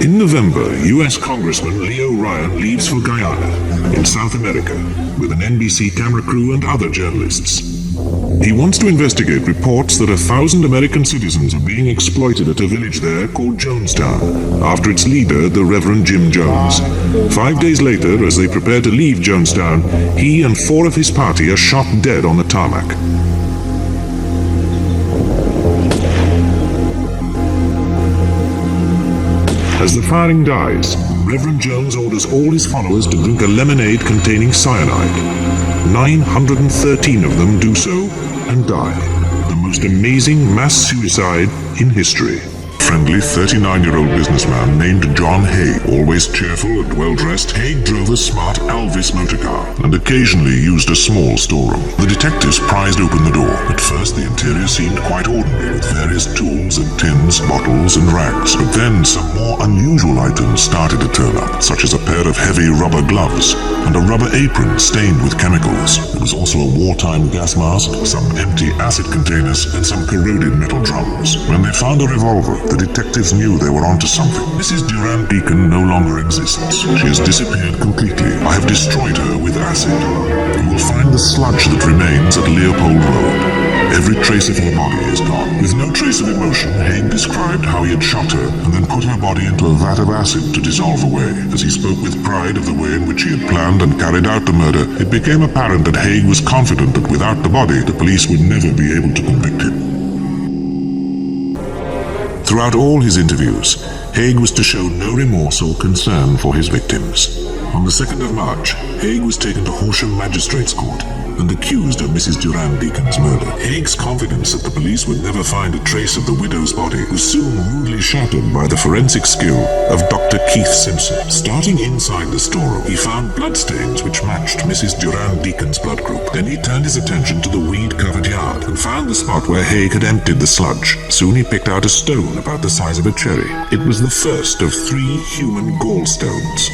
In November, U.S. Congressman Leo Ryan leaves for Guyana, in South America, with an NBC camera crew and other journalists. He wants to investigate reports that 1,000 American citizens are being exploited at a village there called Jonestown, after its leader, the Reverend Jim Jones. 5 days later, as they prepare to leave Jonestown, he and 4 of his party are shot dead on the tarmac. As the firing dies, Reverend Jones orders all his followers to drink a lemonade containing cyanide. 913 of them do so and die. The most amazing mass suicide in history. Friendly 39-year-old businessman named John Haig. Always cheerful and well-dressed, Haig drove a smart Alvis motor car and occasionally used a small storeroom. The detectives prized open the door. At first, the interior seemed quite ordinary, with various tools and tins, bottles and rags. But then some more unusual items started to turn up, such as a pair of heavy rubber gloves and a rubber apron stained with chemicals. There was also a wartime gas mask, some empty acid containers, and some corroded metal drums. When they found a revolver, the detectives knew they were onto something. Mrs. Durand Deacon no longer exists. She has disappeared completely. I have destroyed her with acid. You will find the sludge that remains at Leopold Road. Every trace of her body is gone. With no trace of emotion, Haig described how he had shot her and then put her body into a vat of acid to dissolve away. As he spoke with pride of the way in which he had planned and carried out the murder, it became apparent that Haig was confident that without the body, the police would never be able to convict him. Throughout all his interviews, Haig was to show no remorse or concern for his victims. On the 2nd of March, Haig was taken to Horsham Magistrates Court and accused of Mrs. Durand Deacon's murder. Haig's confidence that the police would never find a trace of the widow's body was soon rudely shattered by the forensic skill of Dr. Keith Simpson. Starting inside the storeroom, he found bloodstains which matched Mrs. Durand Deacon's blood group. Then he turned his attention to the weed-covered yard and found the spot where Haig had emptied the sludge. Soon he picked out a stone about the size of a cherry. It was the first of 3 human gallstones.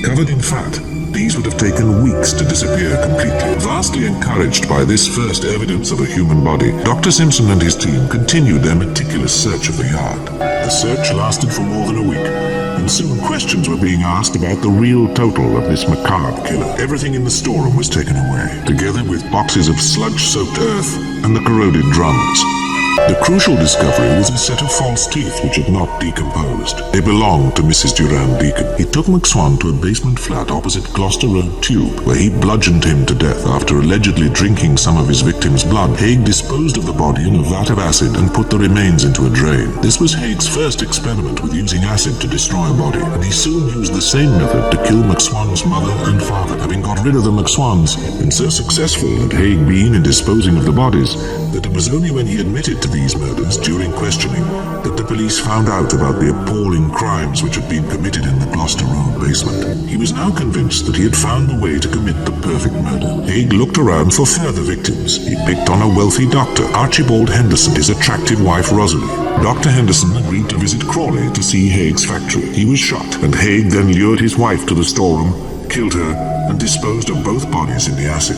Covered in fat, these would have taken weeks to disappear completely. Vastly encouraged by this first evidence of a human body, Dr. Simpson and his team continued their meticulous search of the yard. The search lasted for more than a week, and soon questions were being asked about the real total of this macabre killer. Everything in the storeroom was taken away, together with boxes of sludge-soaked earth and the corroded drums. The crucial discovery was a set of false teeth which had not decomposed. They belonged to Mrs. Durand Deacon. He took McSwan to a basement flat opposite Gloucester Road Tube, where he bludgeoned him to death after allegedly drinking some of his victim's blood. Haig disposed of the body in a vat of acid and put the remains into a drain. This was Haig's first experiment with using acid to destroy a body, and he soon used the same method to kill McSwan's mother and father. Having got rid of the McSwans, and so successful had Haig been in disposing of the bodies, that it was only when he admitted to these murders during questioning that the police found out about the appalling crimes which had been committed in the Gloucester Road basement. He was now convinced that he had found the way to commit the perfect murder. Haig looked around for further victims. He picked on a wealthy doctor, Archibald Henderson, his attractive wife Rosalie. Dr. Henderson agreed to visit Crawley to see Haig's factory. He was shot, and Haig then lured his wife to the storeroom, killed her, and disposed of both bodies in the acid.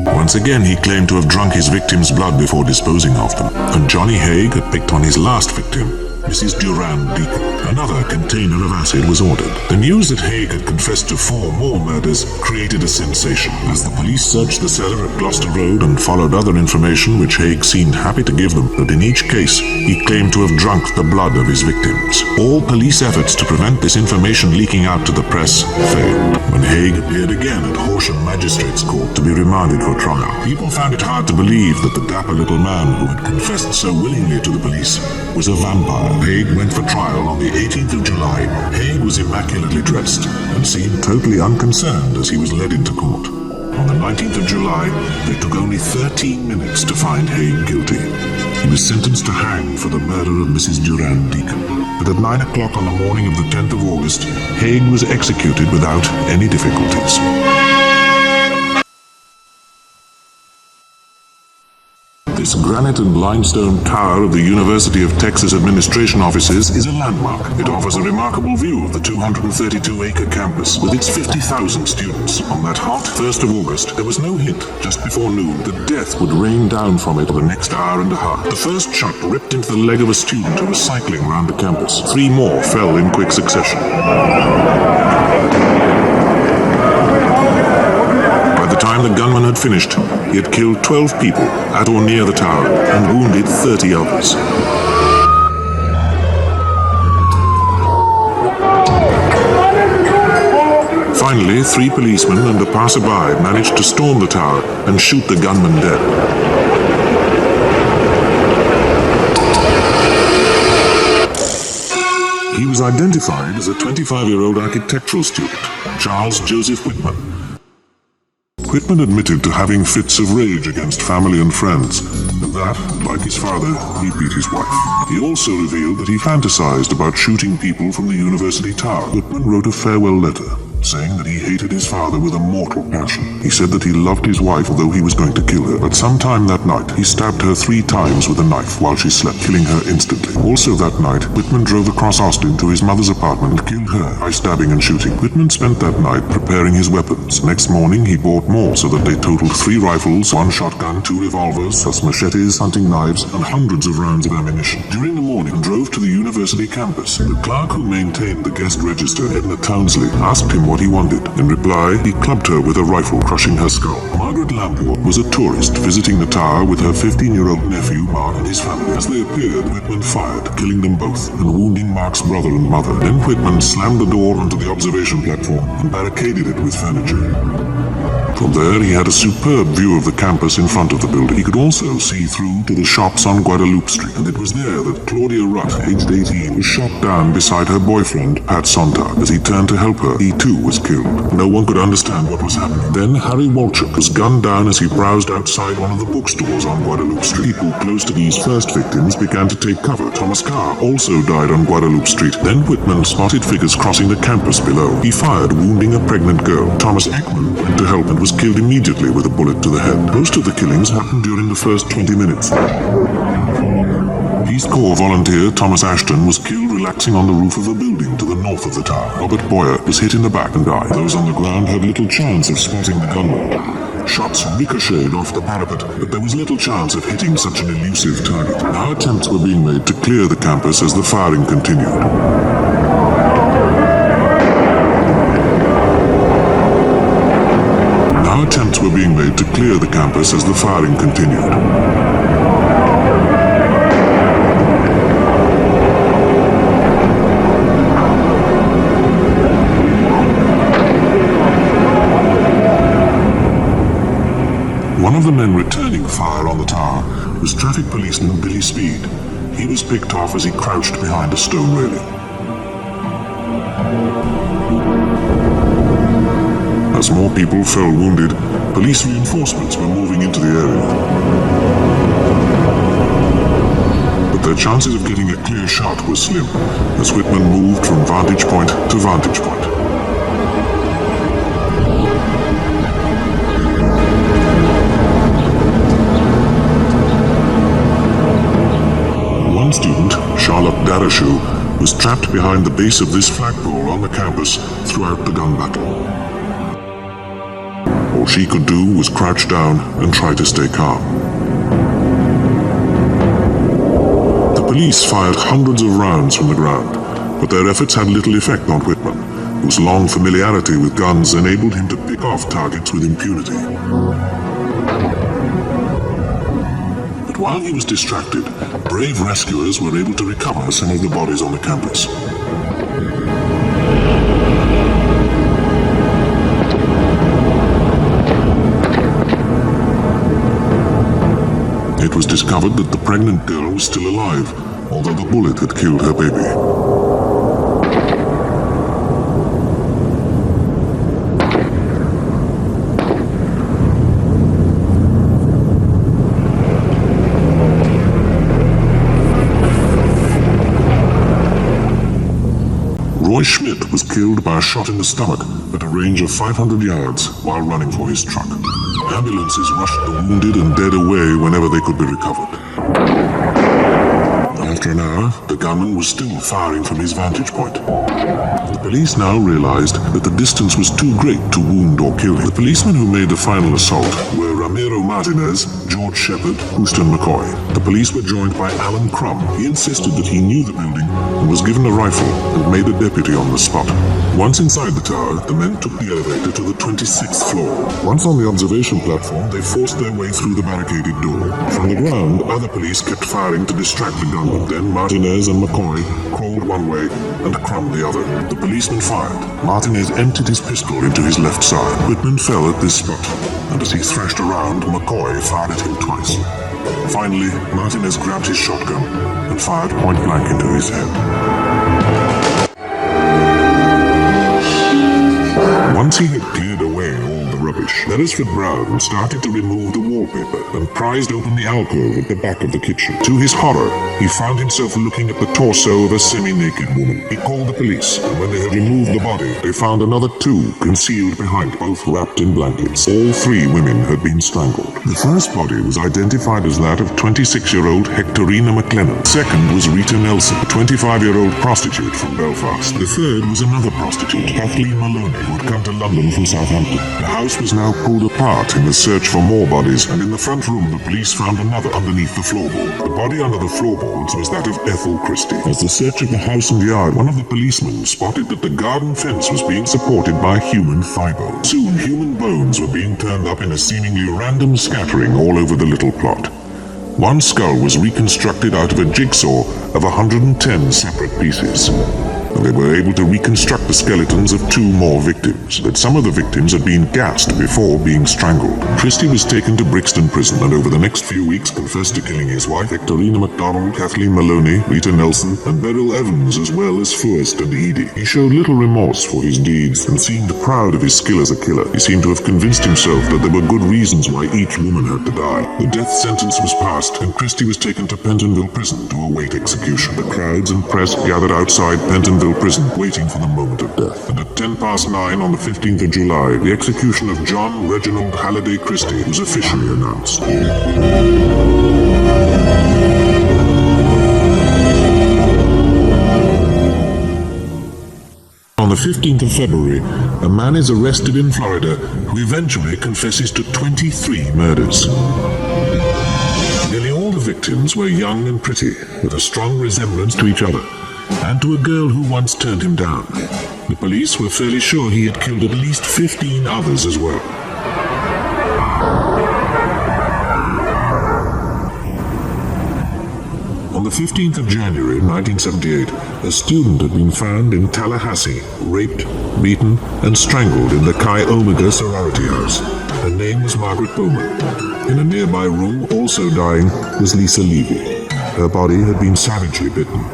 Once again, he claimed to have drunk his victim's blood before disposing of them, and Johnny Haig had picked on his last victim, Mrs. Durand Deacon. Another container of acid was ordered. The news that Haig had confessed to 4 more murders created a sensation. As the police searched the cellar at Gloucester Road and followed other information which Haig seemed happy to give them, but in each case, he claimed to have drunk the blood of his victims. All police efforts to prevent this information leaking out to the press failed. When Haig appeared again at Horsham Magistrates Court to be remanded for trial, people found it hard to believe that the dapper little man who had confessed so willingly to the police was a vampire. Haig went for trial on the 18th of July. Haig was immaculately dressed and seemed totally unconcerned as he was led into court. On the 19th of July, they took only 13 minutes to find Haig guilty. He was sentenced to hang for the murder of Mrs. Durand Deacon. But at 9 o'clock on the morning of the 10th of August, Haig was executed without any difficulties. This granite and limestone tower of the University of Texas Administration Offices is a landmark. It offers a remarkable view of the 232-acre campus with its 50,000 students. On that hot 1st of August, there was no hint, just before noon, that death would rain down from it for the next hour and a half. The first shot ripped into the leg of a student who was cycling around the campus. 3 more fell in quick succession. By the time the gunman had finished, he had killed 12 people at or near the tower and wounded 30 others. Finally, 3 policemen and a passerby managed to storm the tower and shoot the gunman dead. He was identified as a 25-year-old architectural student, Charles Joseph Whitman. Whitman admitted to having fits of rage against family and friends, and that, like his father, he beat his wife. He also revealed that he fantasized about shooting people from the university tower. Whitman wrote a farewell letter, saying that he hated his father with a mortal passion. He said that he loved his wife, although he was going to kill her. But sometime that night, he stabbed her 3 times with a knife while she slept, killing her instantly. Also that night, Whitman drove across Austin to his mother's apartment and killed her by stabbing and shooting. Whitman spent that night preparing his weapons. Next morning, he bought more, so that they totaled 3 rifles, 1 shotgun, 2 revolvers, plus machetes, hunting knives, and hundreds of rounds of ammunition. During the morning, he drove to the university campus. The clerk who maintained the guest register, Edna Townsley, asked him what he wanted. In reply, he clubbed her with a rifle, crushing her skull. Margaret Lamport was a tourist visiting the tower with her 15-year-old nephew, Mark, and his family. As they appeared, Whitman fired, killing them both and wounding Mark's brother and mother. Then Whitman slammed the door onto the observation platform and barricaded it with furniture. From there, he had a superb view of the campus in front of the building. He could also see through to the shops on Guadalupe Street, and it was there that Claudia Rutt, aged 18, was shot down beside her boyfriend, Pat Sontag. As he turned to help her, he too was killed. No one could understand what was happening. Then Harry Walchuk was gunned down as he browsed outside one of the bookstores on Guadalupe Street. People close to these first victims began to take cover. Thomas Carr also died on Guadalupe Street. Then Whitman spotted figures crossing the campus below. He fired, wounding a pregnant girl. Thomas Ekman went to help and was killed immediately with a bullet to the head. Most of the killings happened during the first 20 minutes. Peace Corps volunteer Thomas Ashton was killed relaxing on the roof of a building to the north of the tower. Robert Boyer was hit in the back and died. Those on the ground had little chance of spotting the gunman. Shots ricocheted off the parapet, but there was little chance of hitting such an elusive target. Now attempts were being made to clear the campus as the firing continued. Attempts were being made to clear the campus as the firing continued. One of the men returning fire on the tower was traffic policeman Billy Speed. He was picked off as he crouched behind a stone railing. As more people fell wounded, police reinforcements were moving into the area. But their chances of getting a clear shot were slim, as Whitman moved from vantage point to vantage point. One student, Charlotte Darashu, was trapped behind the base of this flagpole on the campus throughout the gun battle. All she could do was crouch down and try to stay calm. The police fired hundreds of rounds from the ground, but their efforts had little effect on Whitman, whose long familiarity with guns enabled him to pick off targets with impunity. But while he was distracted, brave rescuers were able to recover some of the bodies on the campus. It was discovered that the pregnant girl was still alive, although the bullet had killed her baby. Roy Schmidt was killed by a shot in the stomach at a range of 500 yards while running for his truck. Ambulances rushed the wounded and dead away whenever they could be recovered. After an hour, the gunman was still firing from his vantage point. The police now realized that the distance was too great to wound or kill him. The policemen who made the final assault were Ramiro Martinez, George Shepard, Houston McCoy. The police were joined by Alan Crum. He insisted that he knew the building and was given a rifle and made a deputy on the spot. Once inside the tower, the men took the elevator to the 26th floor. Once on the observation platform, they forced their way through the barricaded door. From the ground, other police kept firing to distract the gunmen. Then Martinez and McCoy crawled one way and Crum the other. The policeman fired. Martinez emptied his pistol into his left side. Whitman fell at this spot, and as he thrashed around, McCoy fired at him twice. Finally, Martinez grabbed his shotgun and fired point blank into his head. Once he had cleared away all the rubbish, Beresford Brown started to remove the wallpaper and prized open the alcove at the back of the kitchen. To his horror, he found himself looking at the torso of a semi-naked woman. He called the police, and when they had removed the body, they found another two concealed behind, both wrapped in blankets. All three women had been strangled. The first body was identified as that of 26-year-old Hectorina McLennan. Second was Rita Nelson, a 25-year-old prostitute from Belfast. The third was another prostitute, Kathleen Maloney, who had come to London from Southampton. The house was now pulled apart in the search for more bodies, and in the front room the police found another underneath the floorboard. The body under the floorboards was that of Ethel Christie. As the search of the house and yard, one of the policemen spotted that the garden fence was being supported by human thigh bones. Soon, human bones were being turned up in a seemingly random scattering all over the little plot. One skull was reconstructed out of a jigsaw of 110 separate pieces. And they were able to reconstruct the skeletons of two more victims, but some of the victims had been gassed before being strangled. Christie was taken to Brixton Prison and over the next few weeks confessed to killing his wife, Hectorina MacDonald, Kathleen Maloney, Rita Nelson, and Beryl Evans, as well as Forrest and Edie. He showed little remorse for his deeds and seemed proud of his skill as a killer. He seemed to have convinced himself that there were good reasons why each woman had to die. The death sentence was passed and Christie was taken to Pentonville Prison to await execution. The crowds and press gathered outside Pentonville Prison, waiting for the moment of death. And at 9:10 on the 15th of July, the execution of John Reginald Halliday Christie was officially announced. On the 15th of February, a man is arrested in Florida who eventually confesses to 23 murders. Nearly all the victims were young and pretty, with a strong resemblance to each other, and to a girl who once turned him down. The police were fairly sure he had killed at least 15 others as well. On the 15th of January 1978, a student had been found in Tallahassee, raped, beaten, and strangled in the Chi Omega sorority house. Her name was Margaret Bowman. In a nearby room, also dying, was Lisa Levy. Her body had been savagely bitten.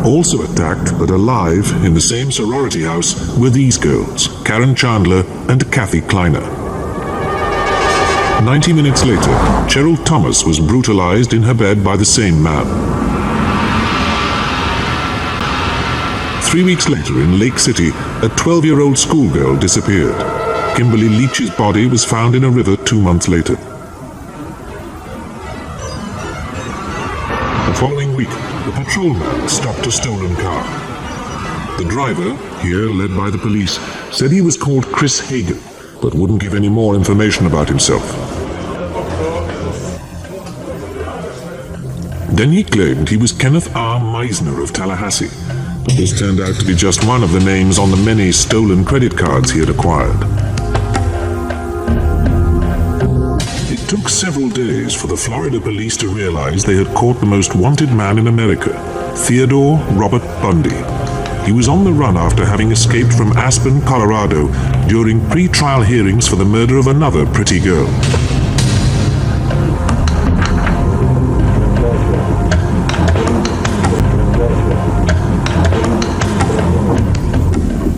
Also attacked, but alive, in the same sorority house were these girls, Karen Chandler and Kathy Kleiner. 90 minutes later, Cheryl Thomas was brutalized in her bed by the same man. 3 weeks later, in Lake City, a 12-year-old schoolgirl disappeared. Kimberly Leach's body was found in a river 2 months later. The following week, the patrolman stopped a stolen car. The driver, here led by the police, said he was called Chris Hagen, but wouldn't give any more information about himself. Then he claimed he was Kenneth R. Meisner of Tallahassee, but this turned out to be just one of the names on the many stolen credit cards he had acquired. It took several days for the Florida police to realize they had caught the most wanted man in America, Theodore Robert Bundy. He was on the run after having escaped from Aspen, Colorado, during pre-trial hearings for the murder of another pretty girl.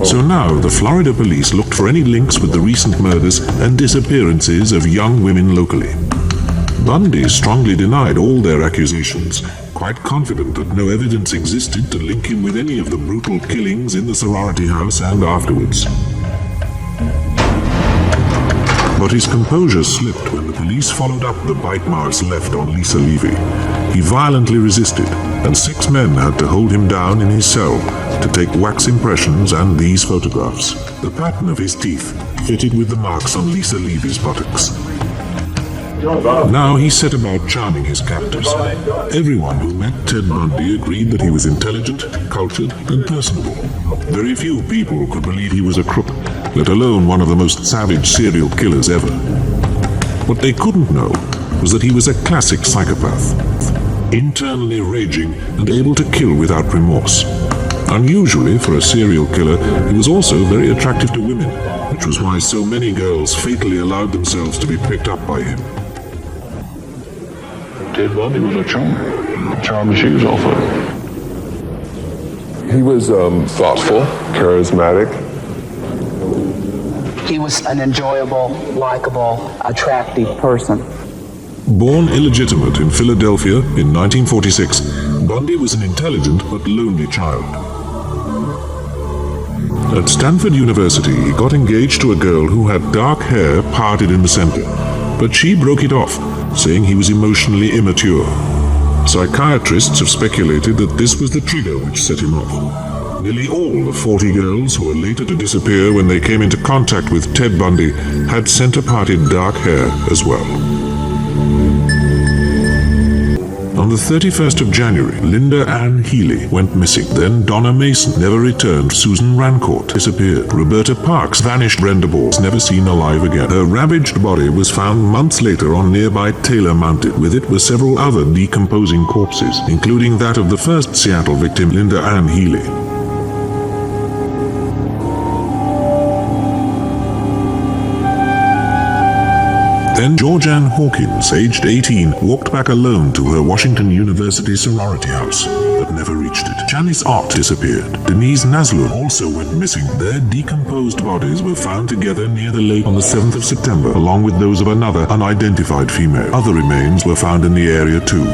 So now the Florida police looked for any links with the recent murders and disappearances of young women locally. Bundy strongly denied all their accusations, quite confident that no evidence existed to link him with any of the brutal killings in the sorority house and afterwards. But his composure slipped when the police followed up the bite marks left on Lisa Levy. He violently resisted, and 6 men had to hold him down in his cell to take wax impressions and these photographs. The pattern of his teeth fitted with the marks on Lisa Levy's buttocks. Now he set about charming his captors. Everyone who met Ted Bundy agreed that he was intelligent, cultured, and personable. Very few people could believe he was a crook, let alone one of the most savage serial killers ever. What they couldn't know was that he was a classic psychopath, internally raging and able to kill without remorse. Unusually for a serial killer, he was also very attractive to women, which was why so many girls fatally allowed themselves to be picked up by him. Ted Bundy was a charmer. Charmed the shoes off of him. He was thoughtful, charismatic. He was an enjoyable, likable, attractive person. Born illegitimate in Philadelphia in 1946, Bundy was an intelligent but lonely child. At Stanford University, he got engaged to a girl who had dark hair parted in the center, but she broke it off, saying he was emotionally immature. Psychiatrists have speculated that this was the trigger which set him off. Nearly all the 40 girls who were later to disappear when they came into contact with Ted Bundy had center-parted dark hair as well. On the 31st of January, Linda Ann Healy went missing. Then Donna Mason never returned. Susan Rancourt disappeared. Roberta Parks vanished. Brenda Ball never seen alive again. Her ravaged body was found months later on nearby Taylor Mountain. With it were several other decomposing corpses, including that of the first Seattle victim, Linda Ann Healy. Then Georgianne Hawkins, aged 18, walked back alone to her Washington University sorority house, but never reached it. Janice Ott disappeared. Denise Naslund also went missing. Their decomposed bodies were found together near the lake on the 7th of September, along with those of another unidentified female. Other remains were found in the area too.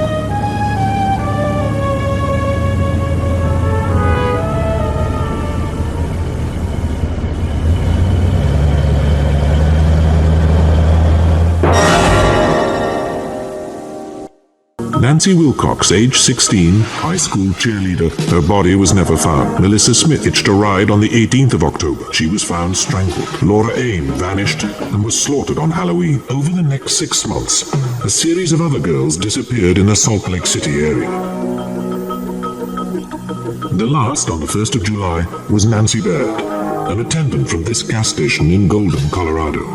Nancy Wilcox, age 16, high school cheerleader. Her body was never found. Melissa Smith hitched a ride on the 18th of October. She was found strangled. Laura Ain vanished and was slaughtered on Halloween. Over the next 6 months, a series of other girls disappeared in the Salt Lake City area. The last, on the 1st of July, was Nancy Baird, an attendant from this gas station in Golden, Colorado.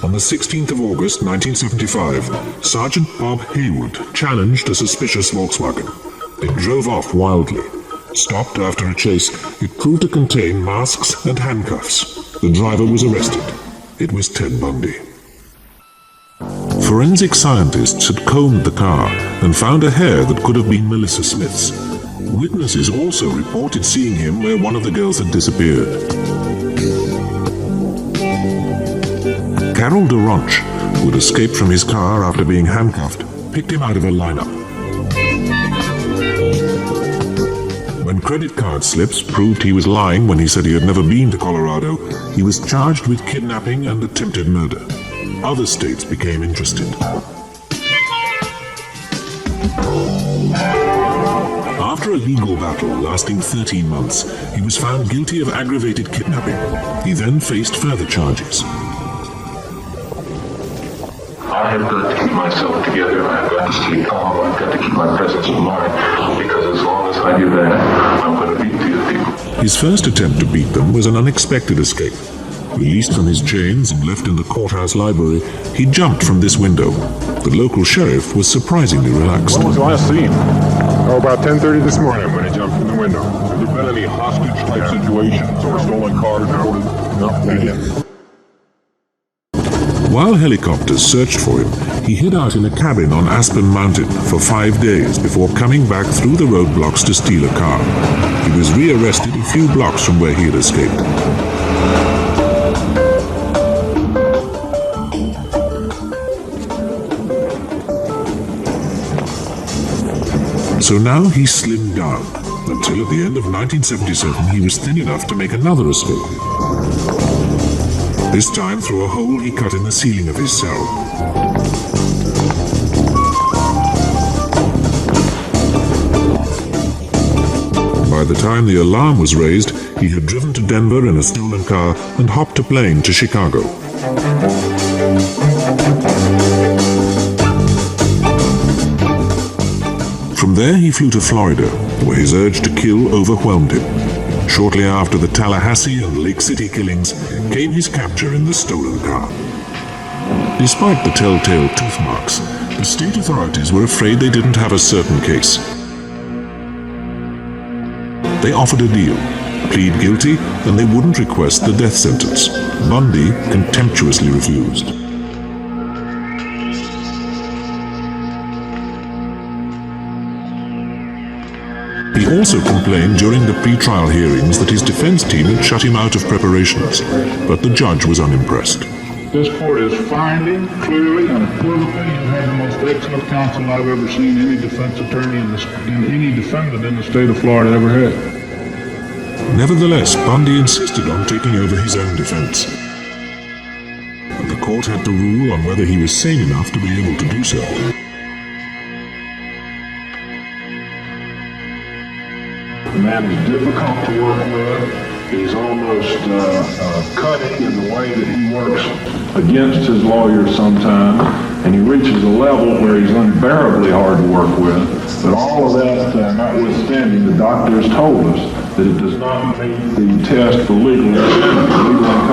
On the 16th of August, 1975, Sergeant Bob Haywood challenged a suspicious Volkswagen. It drove off wildly. Stopped after a chase, it proved to contain masks and handcuffs. The driver was arrested. It was Ted Bundy. Forensic scientists had combed the car and found a hair that could have been Melissa Smith's. Witnesses also reported seeing him where one of the girls had disappeared. Carol DeRonch, who had escaped from his car after being handcuffed, picked him out of a lineup. When credit card slips proved he was lying when he said he had never been to Colorado, he was charged with kidnapping and attempted murder. Other states became interested. After a legal battle lasting 13 months, he was found guilty of aggravated kidnapping. He then faced further charges. I have got to keep myself together. I've got to stay calm. I've got to keep my presence of mind, because as long as I do that, I'm going to beat these people. His first attempt to beat them was an unexpected escape. Released from his chains and left in the courthouse library, he jumped from this window. The local sheriff was surprisingly relaxed. When was the last scene? Oh, about 10:30 this morning when he jumped from the window. Have there been any hostage-type situations or stolen cars reported? No, not yet. While helicopters searched for him, he hid out in a cabin on Aspen Mountain for 5 days before coming back through the roadblocks to steal a car. He was rearrested a few blocks from where he had escaped. So now he slimmed down, until at the end of 1977 he was thin enough to make another escape. This time through a hole he cut in the ceiling of his cell. By the time the alarm was raised, he had driven to Denver in a stolen car and hopped a plane to Chicago. From there he flew to Florida, where his urge to kill overwhelmed him. Shortly after the Tallahassee and Lake City killings came his capture in the stolen car. Despite the telltale tooth marks, the state authorities were afraid they didn't have a certain case. They offered a deal, plead guilty, and they wouldn't request the death sentence. Bundy contemptuously refused. He also complained during the pre-trial hearings that his defense team had shut him out of preparations, but the judge was unimpressed. This court is finding clearly and unequivocally you have the most excellent counsel I've ever seen any defense attorney and any defendant in the state of Florida ever had. Nevertheless, Bundy insisted on taking over his own defense. And the court had to rule on whether he was sane enough to be able to do so. The man is difficult to work with. He's almost cutting in the way that he works against his lawyers sometimes, and he reaches a level where he's unbearably hard to work with. But all of that notwithstanding, the doctors told us that it does not meet the test for legal incompetence.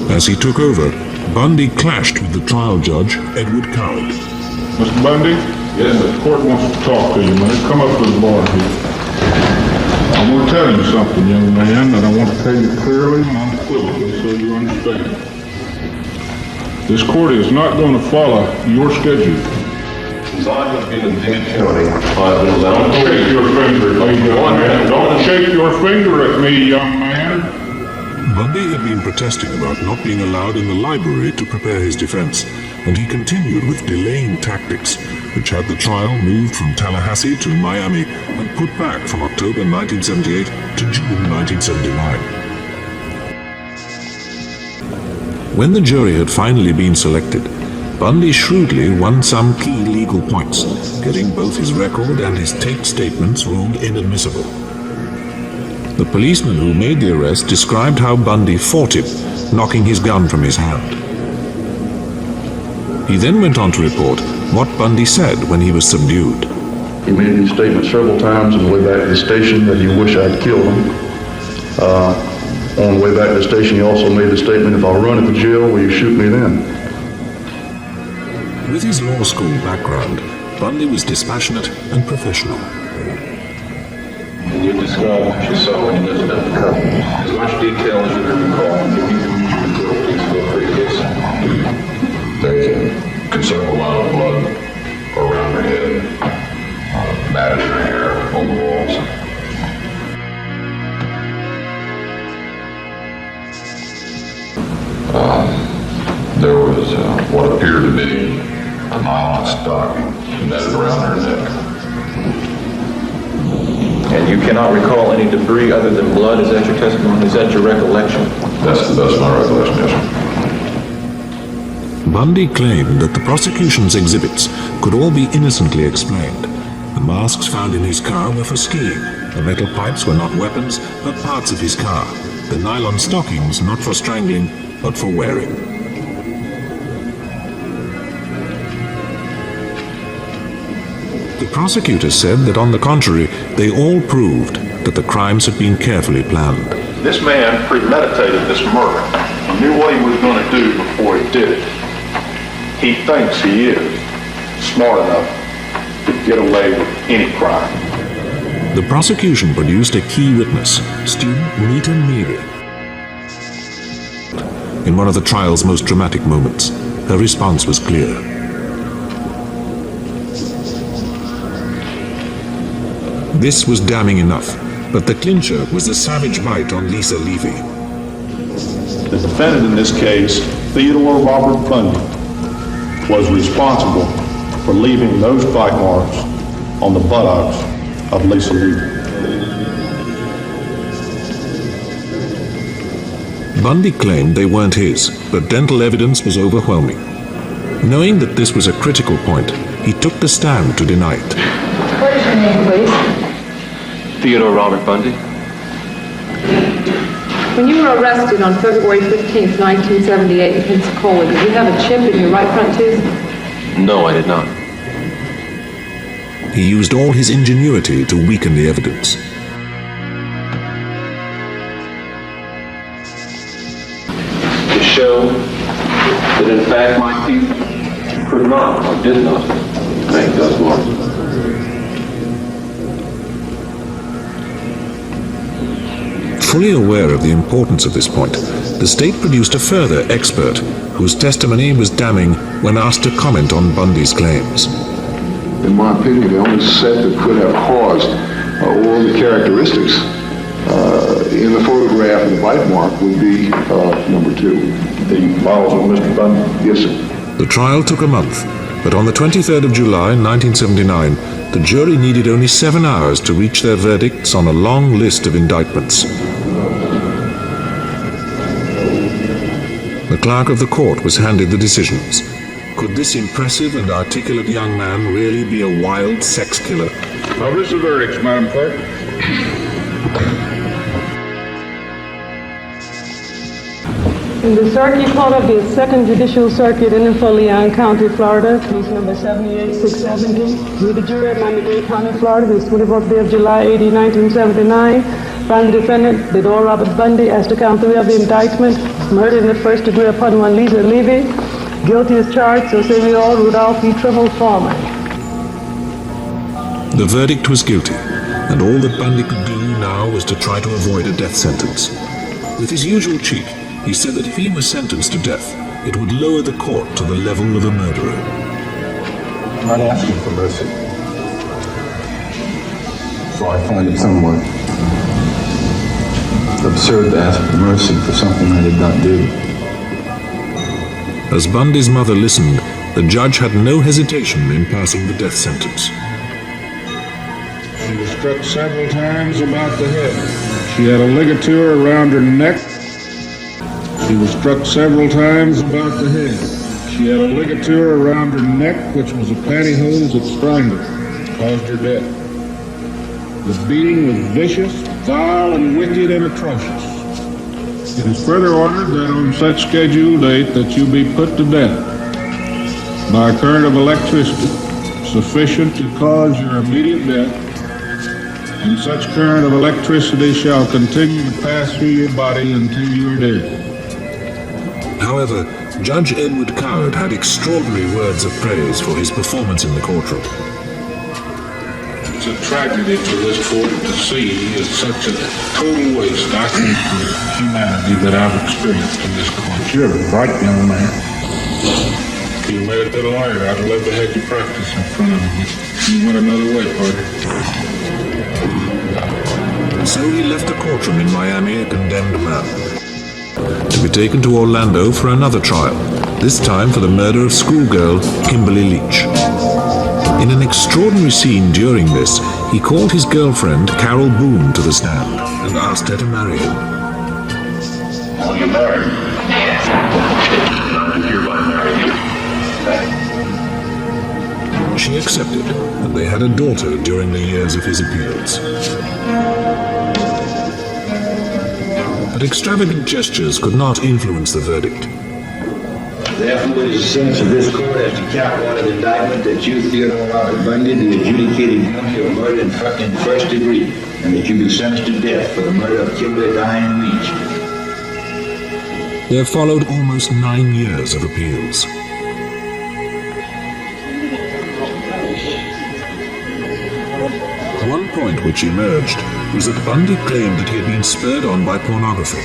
As he took over, Bundy clashed with the trial judge, Edward Coward. Mr. Bundy? Yes, the court wants to talk to you, man. Come up to the bar here. I want to tell you something, young man, and I want to tell you clearly and unequivocally so you understand. This court is not going to follow your schedule. I'm going to be in Dick County 5 minutes out. Don't shake your finger at me, young man. Don't shake your finger at me, young man. Bundy had been protesting about not being allowed in the library to prepare his defense, and he continued with delaying tactics, which had the trial moved from Tallahassee to Miami and put back from October 1978 to June 1979. When the jury had finally been selected, Bundy shrewdly won some key legal points, getting both his record and his taped statements ruled inadmissible. The policeman who made the arrest described how Bundy fought him, knocking his gun from his hand. He then went on to report what Bundy said when he was subdued. He made these statements several times on the way back to the station that he wished I'd killed him. On the way back to the station, he also made the statement, "If I run at the jail, will you shoot me then?" With his law school background, Bundy was dispassionate and professional. Can you describe what you saw when you lifted up the cup? As much detail as you can recall. If you please feel free to do so. There's a considerable amount of blood around her head, matted in her hair on the walls. There was what appeared to be a nylon stocking netted around her neck. And you cannot recall any debris other than blood? Is that your testimony? Is that your recollection? That's my recollection, yes, sir. Bundy claimed that the prosecution's exhibits could all be innocently explained. The masks found in his car were for skiing. The metal pipes were not weapons, but parts of his car. The nylon stockings not for strangling, but for wearing. The prosecutor said that on the contrary, they all proved that the crimes had been carefully planned. This man premeditated this murder. He knew what he was going to do before he did it. He thinks he is smart enough to get away with any crime. The prosecution produced a key witness, student Nita Neary. In one of the trial's most dramatic moments, her response was clear. This was damning enough, but the clincher was the savage bite on Lisa Levy. The defendant in this case, Theodore Robert Bundy, was responsible for leaving those bite marks on the buttocks of Lisa Levy. Bundy claimed they weren't his, but dental evidence was overwhelming. Knowing that this was a critical point, he took the stand to deny it. What is your name, please? Theodore Robert Bundy? When you were arrested on February 15th, 1978 in Pensacola, did you have a chip in your right front tooth? No, I did not. He used all his ingenuity to weaken the evidence. To show that in fact my teeth could not or did not make those marks. Fully aware of the importance of this point, the state produced a further expert whose testimony was damning when asked to comment on Bundy's claims. In my opinion, the only set that could have caused all the characteristics in the photograph of the bite mark would be number 2. The models of Mr. Bundy? Yes, sir. The trial took a month, but on the 23rd of July, 1979, the jury needed only 7 hours to reach their verdicts on a long list of indictments. The clerk of the court was handed the decisions. Could this impressive and articulate young man really be a wild sex killer? Publish the verdicts, Madam Clerk. In the Circuit Court of the Second Judicial Circuit in Leon County, Florida, case number 78670, with the jury at Miami-Dade County, Florida, this 24th day of July, 1979, found the defendant, Theodore Robert Bundy, as to count 3 of the indictment, murder in the first degree upon one Lisa Levy, guilty as charged, so say we all, Rudolph E. Trimble, foreman. The verdict was guilty, and all that Bundy could do now was to try to avoid a death sentence. With his usual cheek, he said that if he was sentenced to death, it would lower the court to the level of a murderer. I'm not asking for mercy. So I find it somewhat absurd to ask for mercy for something I did not do. As Bundy's mother listened, the judge had no hesitation in passing the death sentence. She was struck several times about the head. She had a ligature around her neck. She was struck several times about the head. She had a ligature around her neck, which was a pantyhose that strangled, caused her death. The beating was vicious, vile, and wicked, and atrocious. It is further ordered that on such scheduled date that you be put to death by a current of electricity sufficient to cause your immediate death, and such current of electricity shall continue to pass through your body until you are dead. However, Judge Edward Coward had extraordinary words of praise for his performance in the courtroom. It's a tragedy for this court to see is such a total waste, I think, of humanity that I've experienced in this court. You're a bright young man. If you made a good lawyer, I'd love to have you practice in front of me. You went another way, partner. So he left the courtroom in Miami a condemned man, to be taken to Orlando for another trial, this time for the murder of schoolgirl Kimberly Leach. In an extraordinary scene during this, he called his girlfriend Carol Boone to the stand and asked her to marry him. Will you marry? Yes. I hereby marry you. She accepted, and they had a daughter during the years of his appeals. But extravagant gestures could not influence the verdict. Therefore, it is the sense of this court as to count 1 of the indictment that you, Theodore Robert Bundy, be adjudicated guilty of murder in first degree, and that you be sentenced to death for the murder of Kimberly Diane Leach. There followed almost 9 years of appeals. One point which emerged was that Bundy claimed that he had been spurred on by pornography.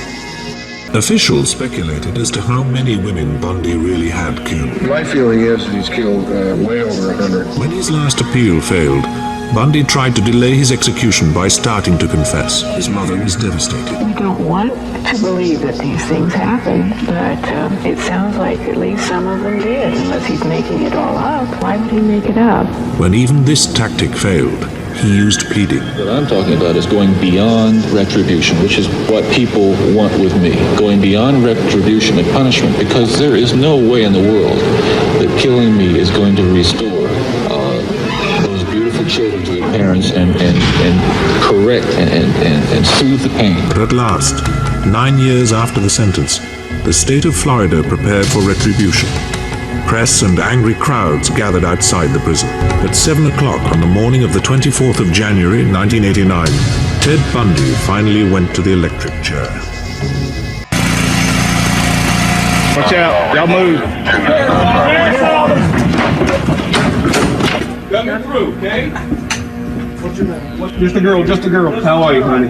Officials speculated as to how many women Bundy really had killed. My feeling is that he's killed way over 100. When his last appeal failed, Bundy tried to delay his execution by starting to confess. His mother was devastated. We don't want to believe that these things happen, but it sounds like at least some of them did, unless he's making it all up. Why would he make it up? When even this tactic failed, he used pleading. What I'm talking about is going beyond retribution, which is what people want with me. Going beyond retribution and punishment, because there is no way in the world that killing me is going to restore those beautiful children to their parents and correct and soothe the pain. But at last, 9 years after the sentence, the state of Florida prepared for retribution. Press and angry crowds gathered outside the prison. At 7 o'clock on the morning of the 24th of January, 1989, Ted Bundy finally went to the electric chair. Watch out, y'all move. Coming through, okay? What's your name? Just a girl. How are you, honey?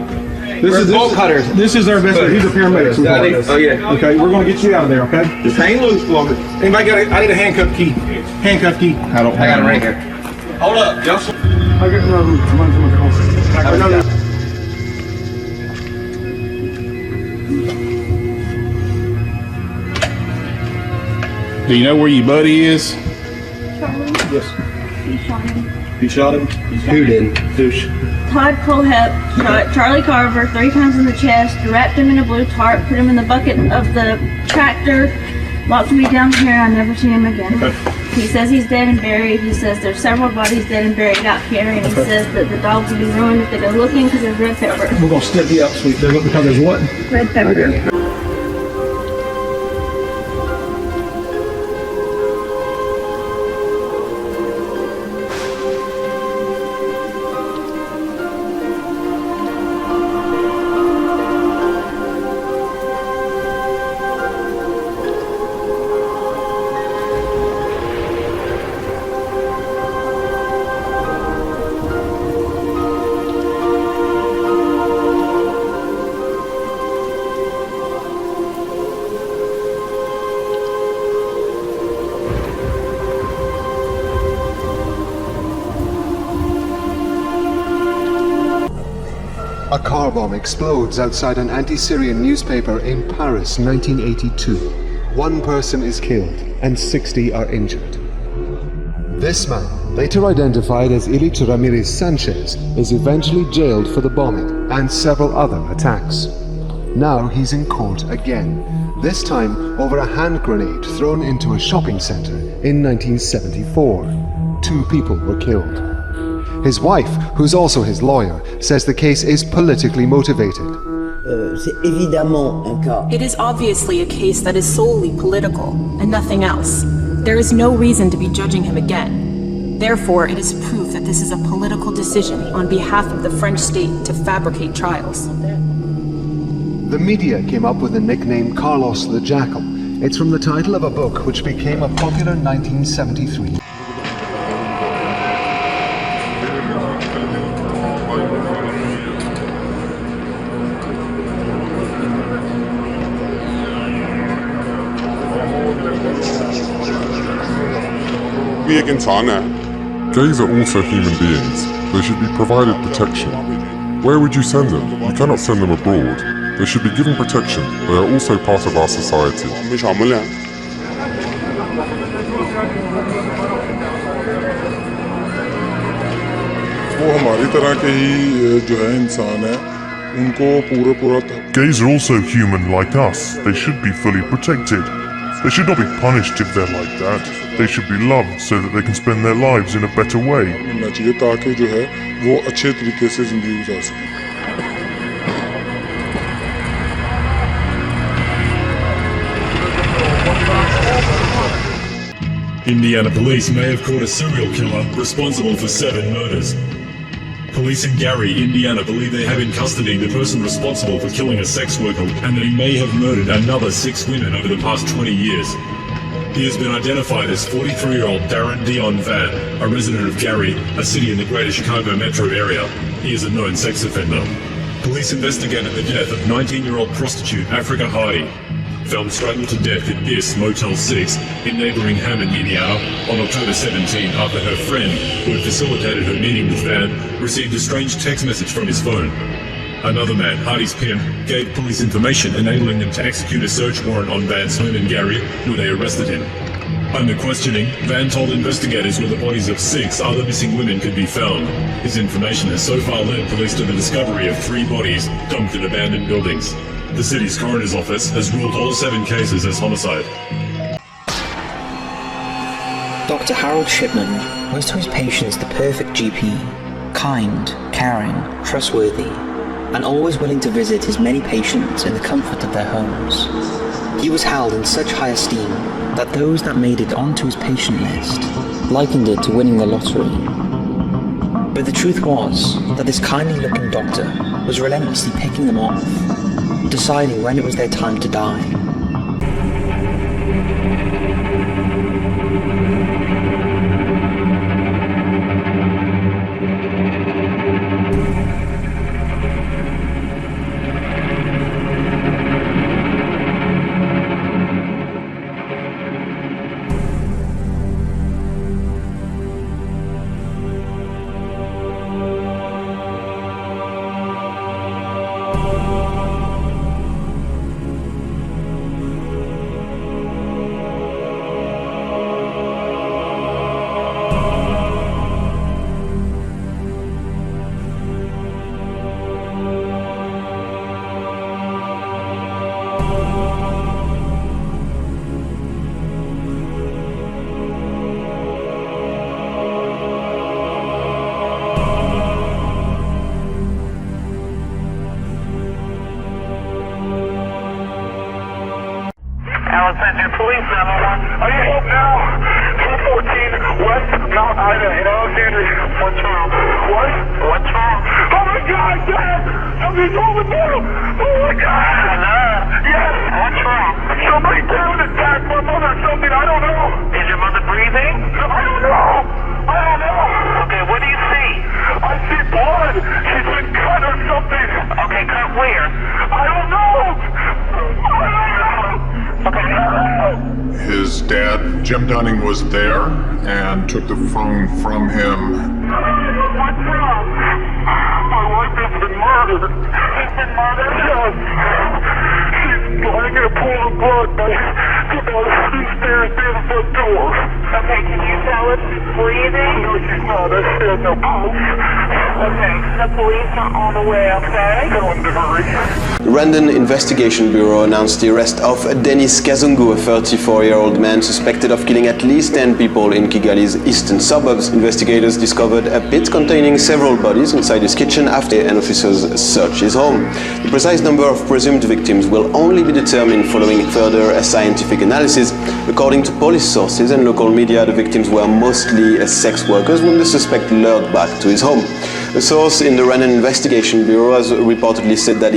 This is bolt cutters. This is our best. He's a paramedic. Oh yeah. Okay, we're gonna get you out of there. Okay. Just hang loose for me. Anybody got? I need a handcuff key. Handcuff key. I got it right here. Hold up, Justin. I got another. Do you know where your buddy is? Charlie. Yes. He shot him. He shot him? Who did? Douche. Todd Colehep shot Charlie Carver 3 times in the chest, wrapped him in a blue tarp, put him in the bucket of the tractor, locked me down here. I never seen him again. Okay. He says he's dead and buried. He says there's several bodies dead and buried out here, and he says that the dogs will be ruined if they go looking because there's red pepper. We're gonna step you up, sweet. Because there's what? Red pepper. Okay. A car bomb explodes outside an anti-Syrian newspaper in Paris, 1982. 1 person is killed and 60 are injured. This man, later identified as Ilich Ramirez Sanchez, is eventually jailed for the bombing and several other attacks. Now he's in court again, this time over a hand grenade thrown into a shopping center in 1974. 2 people were killed. His wife, who's also his lawyer, says the case is politically motivated. It is obviously a case that is solely political and nothing else. There is no reason to be judging him again. Therefore, it is proof that this is a political decision on behalf of the French state to fabricate trials. The media came up with the nickname Carlos the Jackal. It's from the title of a book which became a popular 1973. Gays are also human beings. They should be provided protection. Where would you send them? You cannot send them abroad. They should be given protection. They are also part of our society. Gays are also human like us. They should be fully protected. They should not be punished if they're like that. They should be loved so that they can spend their lives in a better way. Indiana police may have caught a serial killer responsible for 7 murders. Police in Gary, Indiana believe they have in custody the person responsible for killing a sex worker and that he may have murdered another 6 women over the past 20 years. He has been identified as 43-year-old Darren Dion Van, a resident of Gary, a city in the Greater Chicago metro area. He is a known sex offender. Police investigated the death of 19-year-old prostitute Africa Hardy. found strangled to death in this Motel 6 in neighboring Hammond, Indiana, on October 17 after her friend, who had facilitated her meeting with Van, received a strange text message from his phone. Another man, Hardy's pimp, gave police information enabling them to execute a search warrant on Van's home in Gary, where they arrested him. Under questioning, Van told investigators where the bodies of 6 other missing women could be found. His information has so far led police to the discovery of 3 bodies dumped in abandoned buildings. The city's coroner's office has ruled all 7 cases as homicide. Dr. Harold Shipman was to his patients the perfect GP, kind, caring, trustworthy, and always willing to visit his many patients in the comfort of their homes. He was held in such high esteem that those that made it onto his patient list likened it to winning the lottery. But the truth was that this kindly-looking doctor was relentlessly picking them off, deciding when it was their time to die. Alexandria Police 911. Are you home now? 214 West Mount Ida in Alexandria. What's wrong? What? What's wrong? Oh my God, Dad! Somebody's over the middle! Oh my God! Hello? Yes! What's wrong? Somebody down attacked my mother or something, I don't know. Is your mother breathing? I don't know. I don't know. Okay, what do you see? I see blood. She's been cut or something. Okay, cut where? I don't know. I don't know. Okay. His dad, Jim Dunning, was there and took the phone from him. What's wrong? My wife has been murdered. She's been murdered? Yes. She's lying in a pool of blood about 2 stairs near the front door. Okay, can you tell if she's breathing? No, she's not. She has no pulse. Okay, the police are on the way, okay? Go in to hurry. The Randon Investigation Bureau announced the arrest of Denis Kazungu, a 34-year-old man suspected of killing at least 10 people in Kigali's eastern suburbs. Investigators discovered a pit containing several bodies inside his kitchen after an officers searched his home. The precise number of presumed victims will only be determined following further scientific analysis. According to police sources and local media, the victims were mostly sex workers whom the suspect lured back to his home. A source in the Randon Investigation Bureau has reportedly said that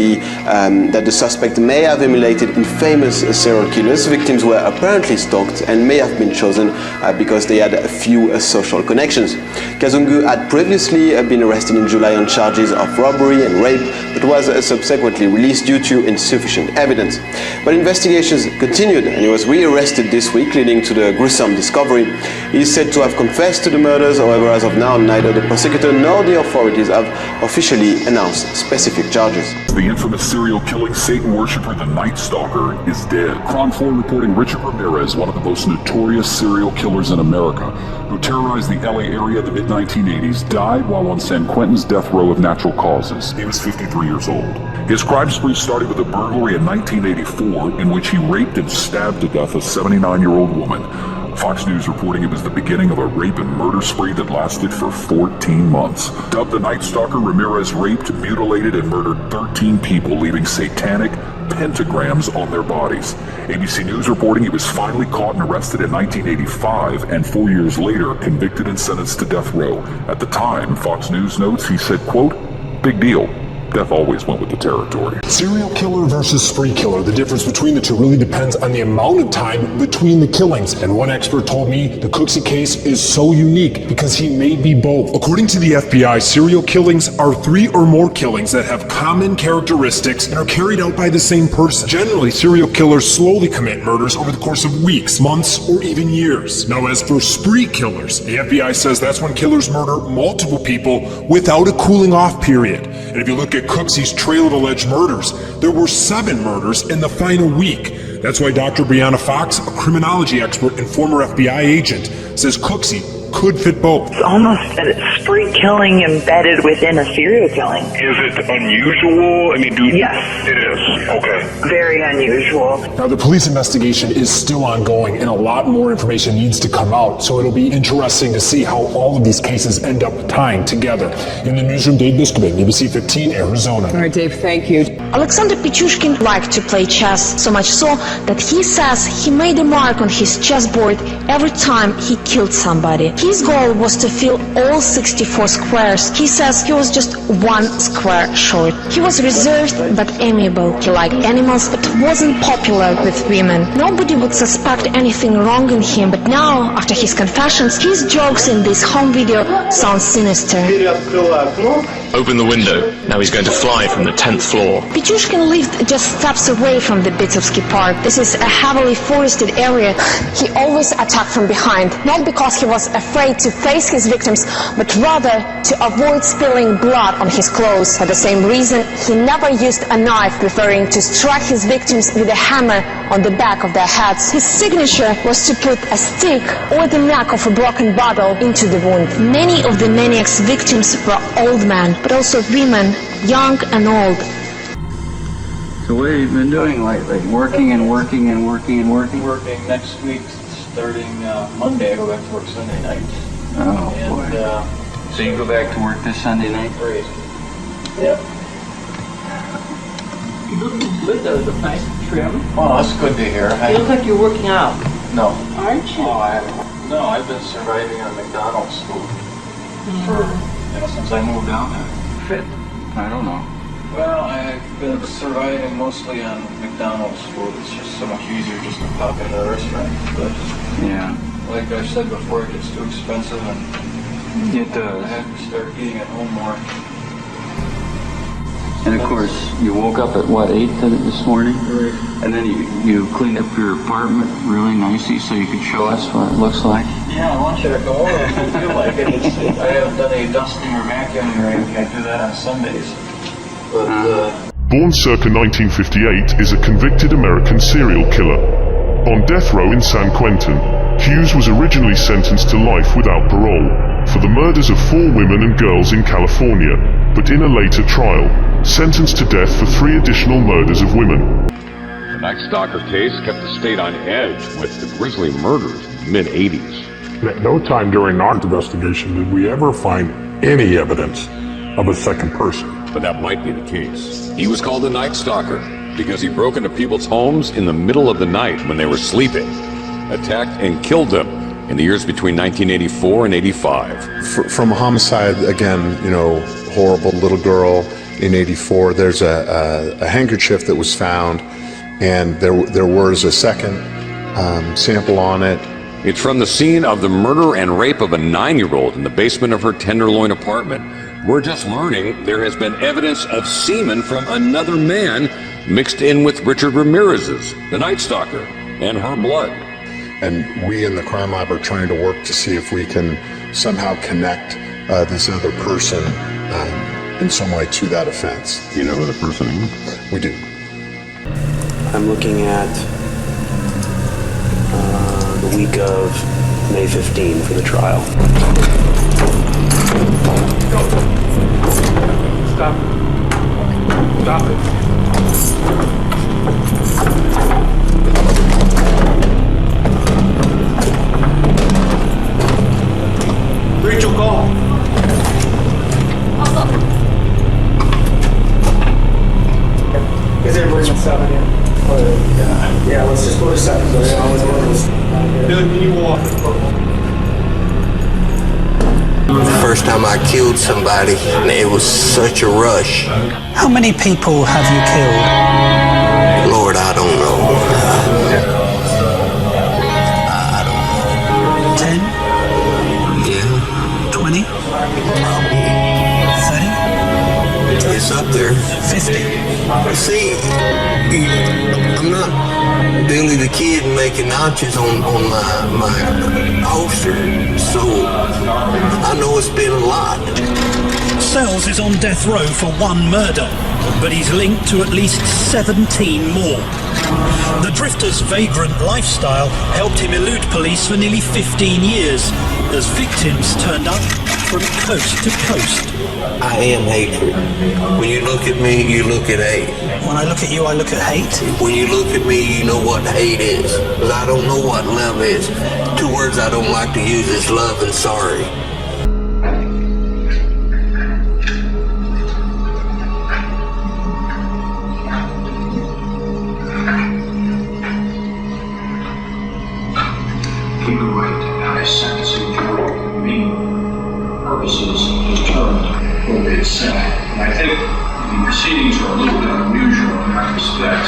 that the suspect may have emulated infamous serial killers. Victims were apparently stalked and may have been chosen because they had a few social connections. Kazungu had previously been arrested in July on charges of robbery and rape, but was subsequently released due to insufficient evidence. But investigations continued and he was rearrested this week, leading to the gruesome discovery. He is said to have confessed to the murders. However, as of now, neither the prosecutor nor the authorities have officially announced specific charges. The infamous serial killing Satan worshipper, the Night Stalker, is dead. KRON 4 reporting Richard Ramirez, one of the most notorious serial killers in America, who terrorized the LA area in the mid-1980s, died while on San Quentin's death row of natural causes. He was 53 years old. His crime spree started with a burglary in 1984 in which he raped and stabbed to death a 79-year-old woman. Fox News reporting it was the beginning of a rape and murder spree that lasted for 14 months. Dubbed the Night Stalker, Ramirez raped, mutilated, and murdered 13 people, leaving satanic pentagrams on their bodies. ABC News reporting he was finally caught and arrested in 1985, and 4 years later convicted and sentenced to death row. At the time, Fox News notes, he said, quote, "Big deal. Death always went with the territory. Serial killer versus spree killer. The difference between the two really depends on the amount of time between the killings. And one expert told me the Cooksey case is so unique because he may be both. According to the FBI, serial killings are 3 or more killings that have common characteristics and are carried out by the same person. Generally, serial killers slowly commit murders over the course of weeks, months, or even years. Now, as for spree killers, the FBI says that's when killers murder multiple people without a cooling off period. And if you look at Cooksey's trail of alleged murders, there were 7 murders in the final week. That's why Dr. Brianna Fox, a criminology expert and former FBI agent, says Cooksey could fit both. It's almost a spree killing embedded within a serial killing. Is it unusual? I mean, Yes. It is. Okay. Very unusual. Now, the police investigation is still ongoing and a lot more information needs to come out, so it'll be interesting to see how all of these cases end up tying together. In the newsroom, Dave Biscobin, BBC 15, Arizona. All right, Dave, thank you. Alexander Pichushkin liked to play chess, so much so that he says he made a mark on his chessboard every time he killed somebody. His goal was to fill all 64 squares. He says he was just 1 square short. He was reserved but amiable. He liked animals but wasn't popular with women. Nobody would suspect anything wrong in him, but now, after his confessions, his jokes in this home video sound sinister. Open the window. Now he's going to fly from the 10th floor. Pichushkin lived just steps away from the Bitsovsky Park. This is a heavily forested area. He always attacked from behind, not because he was afraid to face his victims, but rather to avoid spilling blood on his clothes. For the same reason, he never used a knife, preferring to strike his victims with a hammer on the back of their heads. His signature was to put a stick or the neck of a broken bottle into the wound. Many of the maniac's victims were old men, but also women, young and old. So what have you been doing lately? Working and working and working and working? Working next week, starting Monday, I go back to work Sunday nights. Oh, boy. So you go back to work this Sunday night? Great. Yep. You look good, that was a nice trim. Oh, that's good to hear. You look like you're working out. No. Aren't you? No, I've been surviving on McDonald's food for, since I moved down there. Fit? I don't know. Well, I've been surviving mostly on McDonald's food. It's just so much easier just to pop into the restaurant. But yeah, like I said before, it gets too expensive, and it does. I have to start eating at home more. And of course, you woke up at what, 8 this morning? Right. And then you cleaned up your apartment really nicely so you could show us what it looks like. Yeah, I want you to go over if you feel like it. I haven't done any dusting or vacuuming or anything. I do that on Sundays. But, Born circa 1958, is a convicted American serial killer. On death row in San Quentin, Hughes was originally sentenced to life without parole for the murders of 4 women and girls in California, but in a later trial, sentenced to death for 3 additional murders of women. The Night Stalker case kept the state on edge with the grisly murders in the mid-'80s. At no time during our investigation did we ever find any evidence of a second person. But that might be the case. He was called the Night Stalker because he broke into people's homes in the middle of the night when they were sleeping, attacked and killed them in the years between 1984 and 85. From a homicide, again, horrible little girl in 84, there's a handkerchief that was found, and there was a second sample on it. It's from the scene of the murder and rape of a 9-year-old in the basement of her Tenderloin apartment. We're just learning there has been evidence of semen from another man mixed in with Richard Ramirez's, the Night Stalker, and her blood. And we in the crime lab are trying to work to see if we can somehow connect this other person in some way to that offense. You know who the person is? We do. I'm looking at the week of May 15 for the trial. Stop. Stop it. Rachel, call. Is everybody on 7 here? Yeah, let's just go to 7. Dylan, can you walk? first time I killed somebody, and it was such a rush. How many people have you killed? Lord, I don't know. I don't know. 10? Yeah. 20? 30? It's up there. 50? See, I'm not Billy the Kid making notches on my holster, so I know it's been a lot. Sells is on death row for one murder, but he's linked to at least 17 more. The drifter's vagrant lifestyle helped him elude police for nearly 15 years, as victims turned up from coast to coast. I am hatred. When you look at me, you look at hate. When I look at you, I look at hate. When you look at me, you know what hate is. Because I don't know what love is. Two words I don't like to use is love and sorry. Keep it right. I sentencing for me purposes determined will be set. And I think the proceedings are a little bit unusual in that respect.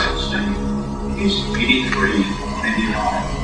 He's 83, 89.